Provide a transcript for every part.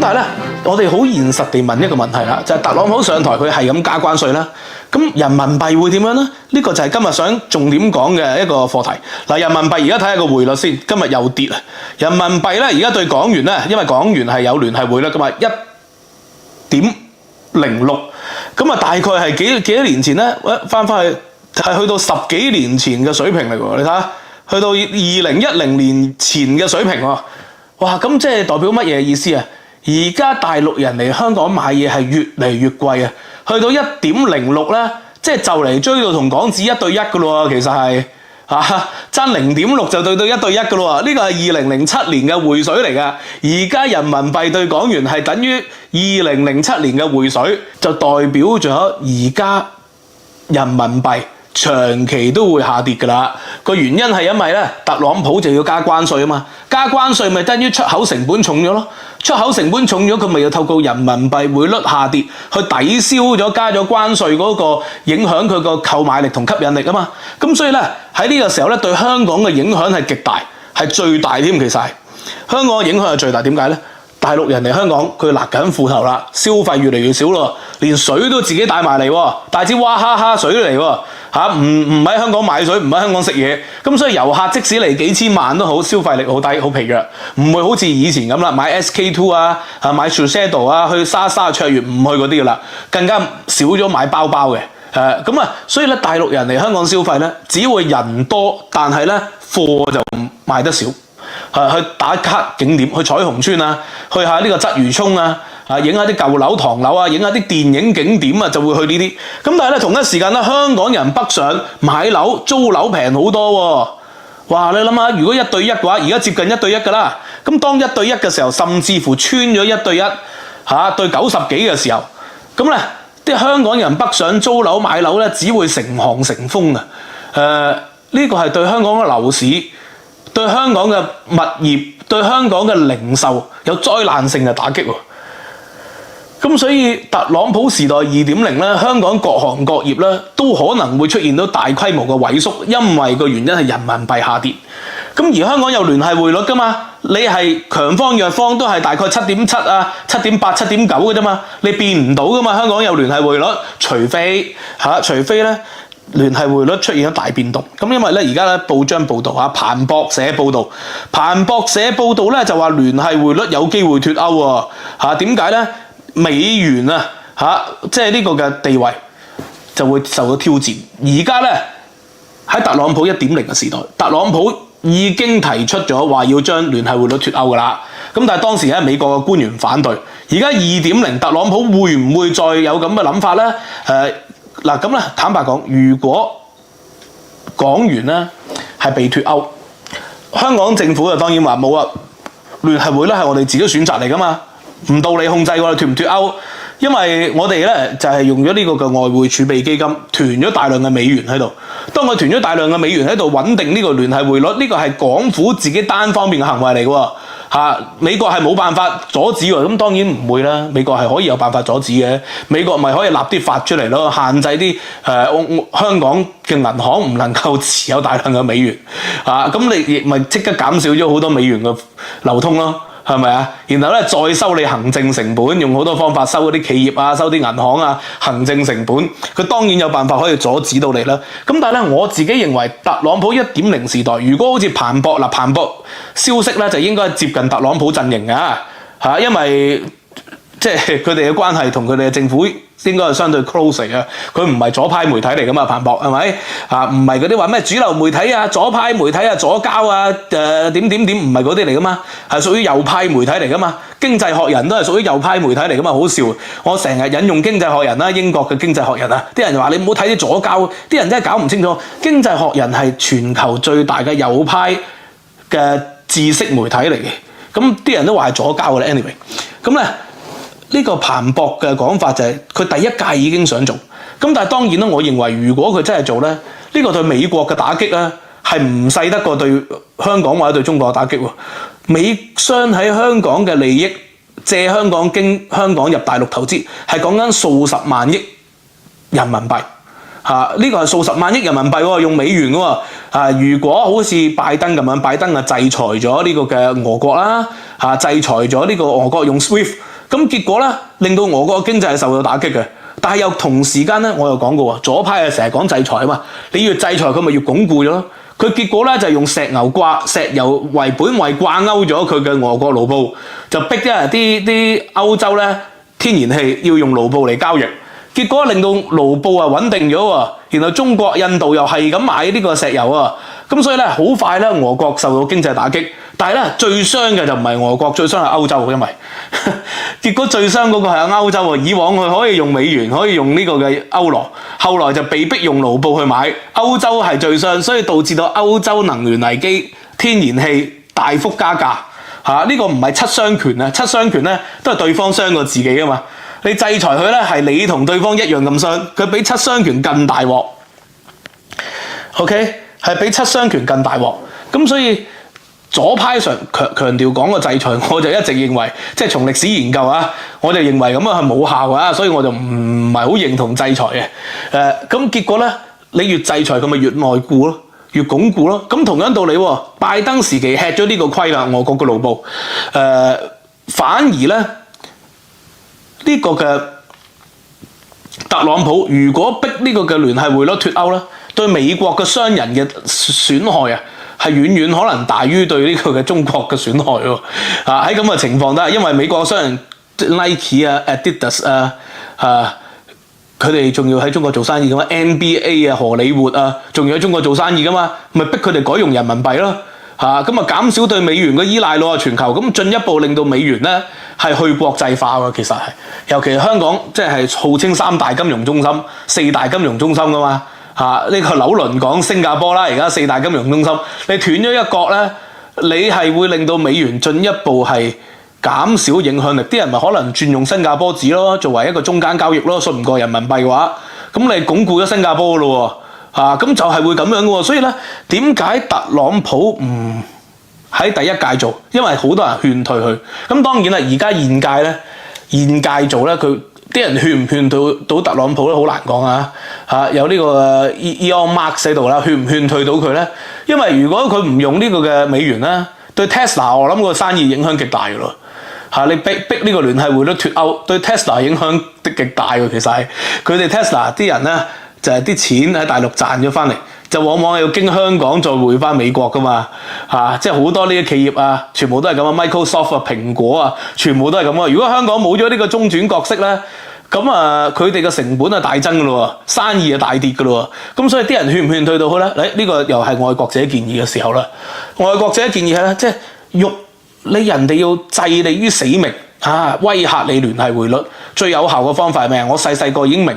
但係咧，我哋好現實地問一個問題啦，就係特朗普上台佢係咁加關稅啦，咁人民幣會點樣咧？呢個就係今日想重點講嘅一個課題。嗱，人民幣而家睇下個匯率先，今日又跌啊！人民幣咧而家對港元咧，因為港元係有聯繫匯率噶嘛，1.06，咁啊大概係幾多年前咧？翻去係去到10幾年前嘅水平嚟喎，你睇下，去到2010年前嘅水平喎，哇！咁即係代表乜嘢意思啊？而家大陸人嚟香港買嘢係越嚟越貴啊！去到1.06咧，即係就嚟追到同港紙1對1噶咯喎，其實係爭0.6就對到1對1噶咯喎，呢個係2007年嘅匯水嚟㗎。而家人民幣對港元係等於2007年嘅匯水，就代表咗而家人民幣長期都會下跌㗎啦。個原因係因為咧，特朗普就要加關稅啊嘛，加關稅咪等於出口成本重咗咯。出口成本重咗，佢咪要透過人民幣匯率下跌去抵消咗加咗關稅嗰個影響佢個購買力同吸引力啊嘛。咁所以咧喺呢個時候咧，對香港嘅影響係極大，係最大添。其實係香港嘅影響係最大，點解咧？大陸人嚟香港，佢勒緊褲頭啦，消費越嚟越少咯，連水都自己帶埋嚟喎，帶支娃哈哈水嚟喎，唔喺香港買水，唔喺香港食嘢，咁所以遊客即使嚟幾千萬都好，消費力好低，好疲弱，唔會好似以前咁啦，買 SK2 啊，買 Shiseido 啊，去莎莎卓越唔去嗰啲噶啦，更加少咗買包包嘅，咁啊，所以咧大陸人嚟香港消費咧，只會人多，但係咧貨就賣得少。去打卡景點，去彩虹村啊，去下呢個鰂魚涌啊，影下啲舊樓、唐樓啊，影下啲電影景點啊，就會去呢啲。咁但係咧同一時間咧，香港人北上買樓、租樓平好多喎。哇！你諗下，如果1對1嘅話，而家接近1對1㗎啦。咁當1對1嘅時候，甚至乎穿咗1對1，對90幾嘅時候，咁咧啲香港人北上租樓買樓咧，只會成行成風啊。呢個係對香港嘅樓市，對香港嘅物業，對香港嘅零售有災難性嘅打擊喎。咁所以特朗普時代2.0咧，香港各行各業咧都可能會出現到大規模嘅萎縮，因為個原因係人民幣下跌。咁而香港有聯繫匯率㗎嘛，你係強方弱方都係大概7.7啊、7.8、7.9嘅啫嘛，你變唔到㗎嘛。香港有聯繫匯率，除非咧。聯繫匯率出現咗大變動，咁因為咧而家咧報章報導彭博社報導咧就話聯繫匯率有機會脫歐喎，點解咧？美元即係呢個嘅地位就會受到挑戰。而家咧喺特朗普1.0嘅時代，特朗普已經提出咗話要將聯繫匯率脫歐㗎啦。咁但係當時喺美國嘅官員反對。而家2.0，特朗普會唔會再有咁嘅諗法咧？嗱咁咧，坦白講，如果港元咧係被脫歐，香港政府就當然話冇啊，聯繫匯率係我哋自己選擇嚟㗎嘛，唔到你控制我哋脫唔脫歐，因為我哋咧就係用咗呢個嘅外匯儲備基金囤咗大量嘅美元喺度，當佢囤咗大量嘅美元喺度穩定呢個聯繫匯率，呢個係港府自己單方面嘅行為嚟㗎喎。美國係冇辦法阻止喎，咁當然唔會啦。美國係可以有辦法阻止嘅，美國咪可以立啲法出嚟咯，限制啲香港嘅銀行唔能夠持有大量嘅美元，咁你亦咪即刻減少咗好多美元嘅流通咯，係咪啊？然後咧再收你行政成本，用好多方法收嗰啲企業啊，收啲銀行啊，行政成本，佢當然有辦法可以阻止到你啦。咁但係咧，我自己認為特朗普1.0時代，如果好似彭博消息咧，就應該接近特朗普陣營㗎，因為即係佢哋嘅關係同佢哋嘅政府應該係相對 close 嘅，佢唔係左派媒體嚟㗎嘛，彭博係咪？唔係嗰啲話咩主流媒體啊、左派媒體啊、左膠啊、點，唔係嗰啲嚟㗎嘛，係屬於右派媒體嚟㗎嘛。經濟學人都係屬於右派媒體嚟㗎嘛，好笑。我成日引用經濟學人啦，英國嘅經濟學人啊，啲人就話你唔好睇啲左膠，啲人真係搞唔清楚。經濟學人係全球最大嘅右派嘅知識媒體嚟嘅，咁啲人都話係左膠嘅 anyway， 咁咧呢個彭博嘅講法就係佢第一屆已經想做，咁但係當然啦，我認為如果佢真係做咧，呢個對美國嘅打擊咧係唔細得過對香港或者對中國嘅打擊喎。美商喺香港嘅利益，借香港經香港入大陸投資，係講緊數十萬億人民幣，呢個係數十萬億人民幣喎，用美元嘅喎。如果好似拜登咁樣，拜登制裁咗呢個嘅俄國啦，制裁咗呢個俄國用 SWIFT， 咁結果咧令到俄國嘅經濟係受到打擊嘅。但係又同時間咧，我又講過喎，左派係成日講制裁啊嘛，你越制裁佢咪越鞏固咗咯。佢結果咧就用石油為本位掛鈎咗佢嘅俄國盧布，就逼啲歐洲咧天然氣要用盧布嚟交易。結果令到盧布穩定咗喎，然後中國、印度又係咁買呢個石油啊，咁所以咧好快咧俄國受到經濟打擊，但係咧最傷嘅就唔係俄國，最傷係歐洲，因為結果最傷嗰個係歐洲喎。以往佢可以用美元，可以用呢個嘅歐羅，後來就被逼用盧布去買，歐洲係最傷，所以導致到歐洲能源危機，天然氣大幅加價呢個唔係七傷拳啊，七傷拳咧都係對方傷過自己啊嘛。你制裁佢咧，係你同對方一樣咁傷，佢比七傷拳更大鑊。OK， 係比七傷拳更大鑊。咁所以左派強調講個制裁，我就一直認為，即係從歷史研究我就認為咁樣係冇效所以我就唔係好認同制裁嘅。咁結果咧，你越制裁佢咪越內固咯，越鞏固咯。咁同樣道理喎，拜登時期吃咗呢個虧啦，俄國嘅盧布。反而咧。呢個嘅特朗普如果逼呢個嘅聯繫匯率脫歐咧，對美國嘅商人嘅損害係遠遠可能大於對呢個嘅中國嘅損害喎。喺咁嘅情況下，因為美國嘅商人 Nike Adidas 佢哋仲要喺中國做生意噶嘛 ，NBA 荷里活仲要喺中國做生意噶嘛，咪逼佢哋改用人民幣咯。咁減少對美元嘅依賴咯，全球咁進一步令到美元咧係去國際化喎，其實係，尤其係香港即係號稱三大金融中心、四大金融中心噶嘛，呢個紐倫港、新加坡啦，而家四大金融中心，你斷咗一角咧，你係會令到美元進一步係減少影響力，啲人咪可能轉用新加坡紙咯，作為一個中間交易咯，信唔過人民幣嘅話，咁你鞏固咗新加坡咯喎。咁就係會咁樣嘅喎，所以咧點解特朗普唔喺第一屆做？因為好多人勸退佢。咁當然啦，而家現屆做咧，佢啲人勸唔勸到特朗普咧，好難講有呢個Elon Musk喺度啦，勸唔勸退到佢咧？因為如果佢唔用呢個嘅美元咧，對 Tesla 我諗個生意影響極大嘅咯。你逼呢個聯繫匯率脫歐，對 Tesla 影響極大嘅，其實係佢哋 Tesla 啲人咧。就係啲錢喺大陸賺咗翻嚟，就往往要經香港再匯翻美國噶嘛，即係好多呢啲企業全部都係咁啊 ，Microsoft 蘋果全部都係咁啊。如果香港冇咗呢個中轉角色咧，咁佢哋嘅成本大增噶咯，生意大跌噶咯，咁所以啲人勸唔勸退到去咧？呢個又係愛國者建議嘅時候啦。愛國者建議係咧，即係你人哋要置你於死命。威嚇你聯繫匯率最有效嘅方法係咩？我細個已經明，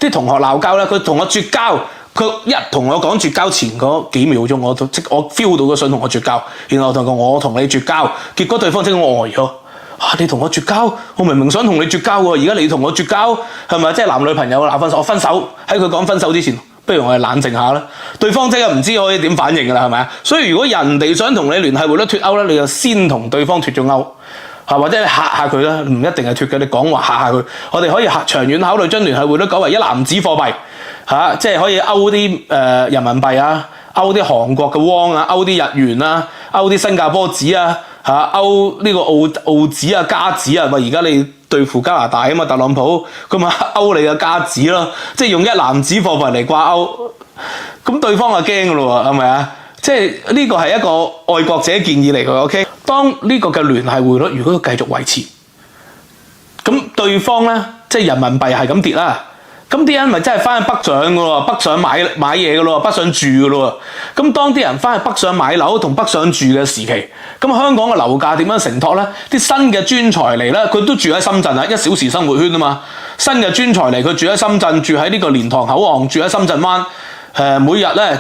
啲同學鬧交咧，佢同我絕交，佢一同我講絕交前嗰幾秒鐘，我 feel 到佢想同我絕交，然後我同你絕交，結果對方即刻呆咗。你同我絕交？我明明想同你絕交喎，而家你同我絕交，係咪？即係男女朋友鬧分手，我分手喺佢講分手之前，不如我哋冷靜下啦。對方即刻唔知可以點反應㗎啦，係咪？所以如果人哋想同你聯繫匯率脫歐咧，你就先同對方脫咗歐。或者你嚇下佢啦，唔一定係脫嘅，你講話嚇下佢。我哋可以長遠考慮將聯繫匯率改為一籃子貨幣，即係可以勾啲人民幣勾啲韓國嘅汪勾啲日元勾啲新加坡紙勾呢個澳紙加紙而家你對付加拿大啊嘛，特朗普佢咪勾你嘅加紙咯，即係用一籃子貨幣嚟掛鈎，咁對方就驚㗎咯喎，係咪啊？即係呢個係一個愛國者建議嚟嘅 ，OK？當呢個嘅聯繫匯率如果繼續維持，咁對方咧即係人民幣係咁跌啦，咁啲人咪真係翻去北上嘅咯，北上買嘢嘅咯，北上住嘅咯。咁當啲人翻去北上買樓同北上住嘅時期，咁香港嘅樓價點樣承托咧？啲新嘅專才嚟咧，佢都住喺深圳1小時生活圈啊嘛。新嘅專才嚟，佢住喺深圳，住喺呢個蓮塘口岸，住喺深圳灣，每日咧。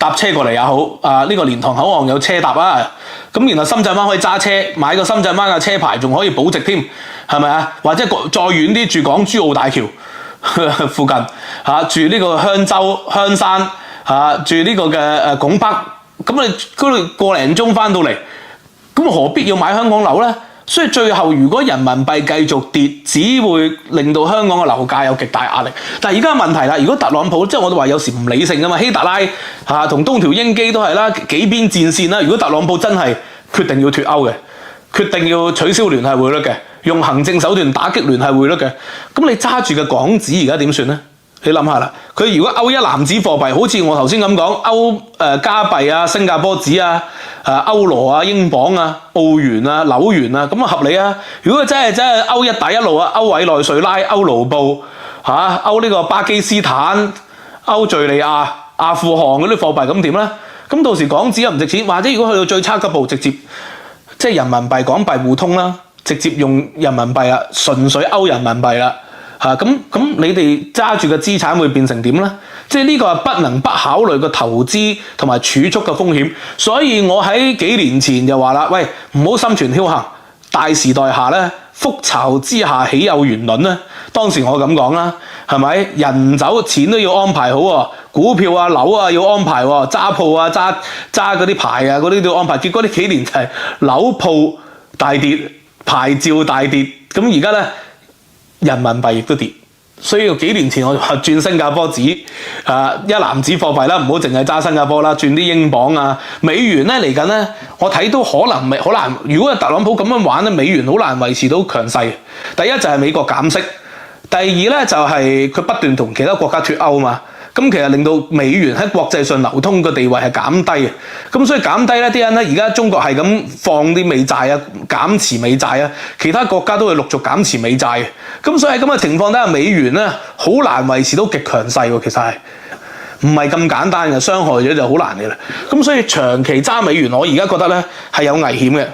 搭車過嚟也好，呢個蓮塘口岸有車搭咁然後深圳灣可以揸車，買個深圳灣嘅車牌，仲可以保值添，係咪啊？或者再遠啲住港珠澳大橋附近，住呢個香洲香山，住呢個嘅拱北，咁你嗰度個零鐘翻到嚟，咁何必要買香港樓咧？所以最後如果人民幣繼續跌，只會令到香港嘅樓價有極大壓力。但係而家問題啦，如果特朗普即係我都話有時唔理性㗎嘛，希特拉同東條英機都係啦，幾邊戰線啦。如果特朗普真係決定要脫歐嘅，決定要取消聯繫匯率嘅，用行政手段打擊聯繫匯率嘅，咁你揸住嘅港紙而家點算咧？你諗下啦，佢如果歐一籃子貨幣，好似我頭先咁講，加幣啊、新加坡紙啊、歐羅啊、英鎊啊、澳元啊、紐元啊，咁啊合理啊。如果真係歐一帶一路啊、歐委內瑞拉、歐盧布歐呢個巴基斯坦、歐敘利亞、阿富汗嗰啲貨幣咁點咧？咁到時港紙又唔值錢，或者如果去到最差級步，直接即係人民幣港幣互通啦，直接用人民幣啦，純粹歐人民幣啦。咁你哋揸住嘅資產會變成點咧？即係呢個係不能不考慮個投資同埋儲蓄嘅風險。所以我喺幾年前就話啦，喂，唔好心存僥倖，大時代下咧，覆巢之下豈有完卵咧？當時我咁講啦，係咪？人走錢都要安排好喎，股票啊樓啊要安排喎，揸鋪啊揸嗰啲牌啊嗰啲都要安排。結果呢幾年就係樓鋪大跌，牌照大跌，咁而家咧，人民幣亦都跌，所以幾年前我就話轉新加坡紙，一籃子貨幣啦，唔好淨係揸新加坡啦，轉啲英鎊啊、美元咧嚟緊咧，我睇都可能好難。如果特朗普咁樣玩咧，美元好難維持到強勢。第一就係美國減息，第二咧就係佢不斷同其他國家脫歐嘛。咁其實令到美元喺國際上流通嘅地位係減低嘅，咁所以減低咧，啲人咧而家中國係咁放啲美債啊，減持美債啊，其他國家都會陸續減持美債嘅，咁所以喺咁嘅情況底下，美元咧好難維持到極強勢喎，其實係唔係咁簡單嘅，傷害咗就好難嘅啦，咁所以長期揸美元，我而家覺得咧係有危險嘅。